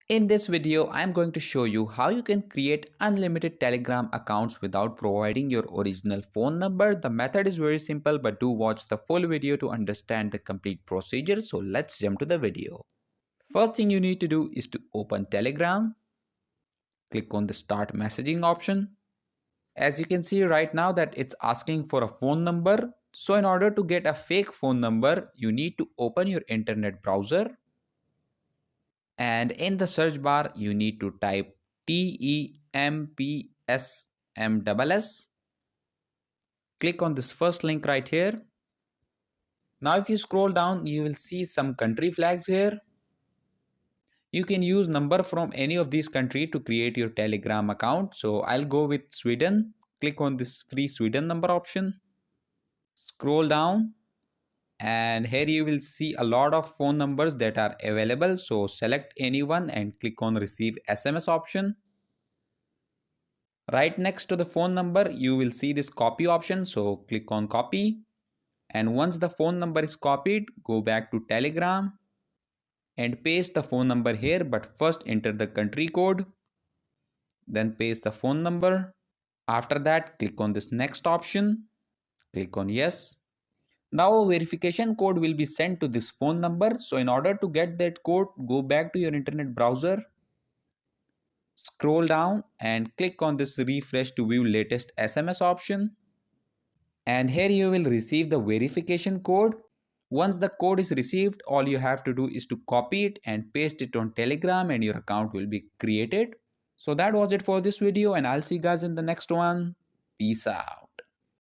In this video, I am going to show you how you can create unlimited Telegram accounts without providing your original phone number. The method is very simple, but do watch the full video to understand the complete procedure. So let's jump to the video. First thing you need to do is to open Telegram. Click on the start messaging option. As you can see right now that it's asking for a phone number. So in order to get a fake phone number, you need to open your internet browser. And in the search bar, you need to type TEMPSMSS. Click on this first link right here. Now if you scroll down, you will see some country flags here. You can use number from any of these countries to create your Telegram account. So I'll go with Sweden. Click on this free Sweden number option. Scroll down and here you will see a lot of phone numbers that are available. So select anyone and click on receive SMS option. Right next to the phone number, you will see this copy option. So click on copy. And once the phone number is copied, go back to Telegram and paste the phone number here. But first enter the country code, then paste the phone number. After that, click on this next option. Click on yes. Now a verification code will be sent to this phone number. So in order to get that code, go back to your internet browser. Scroll down and click on this refresh to view latest SMS option. And here you will receive the verification code. Once the code is received, all you have to do is to copy it and paste it on Telegram and your account will be created. So that was it for this video and I'll see you guys in the next one. Peace out.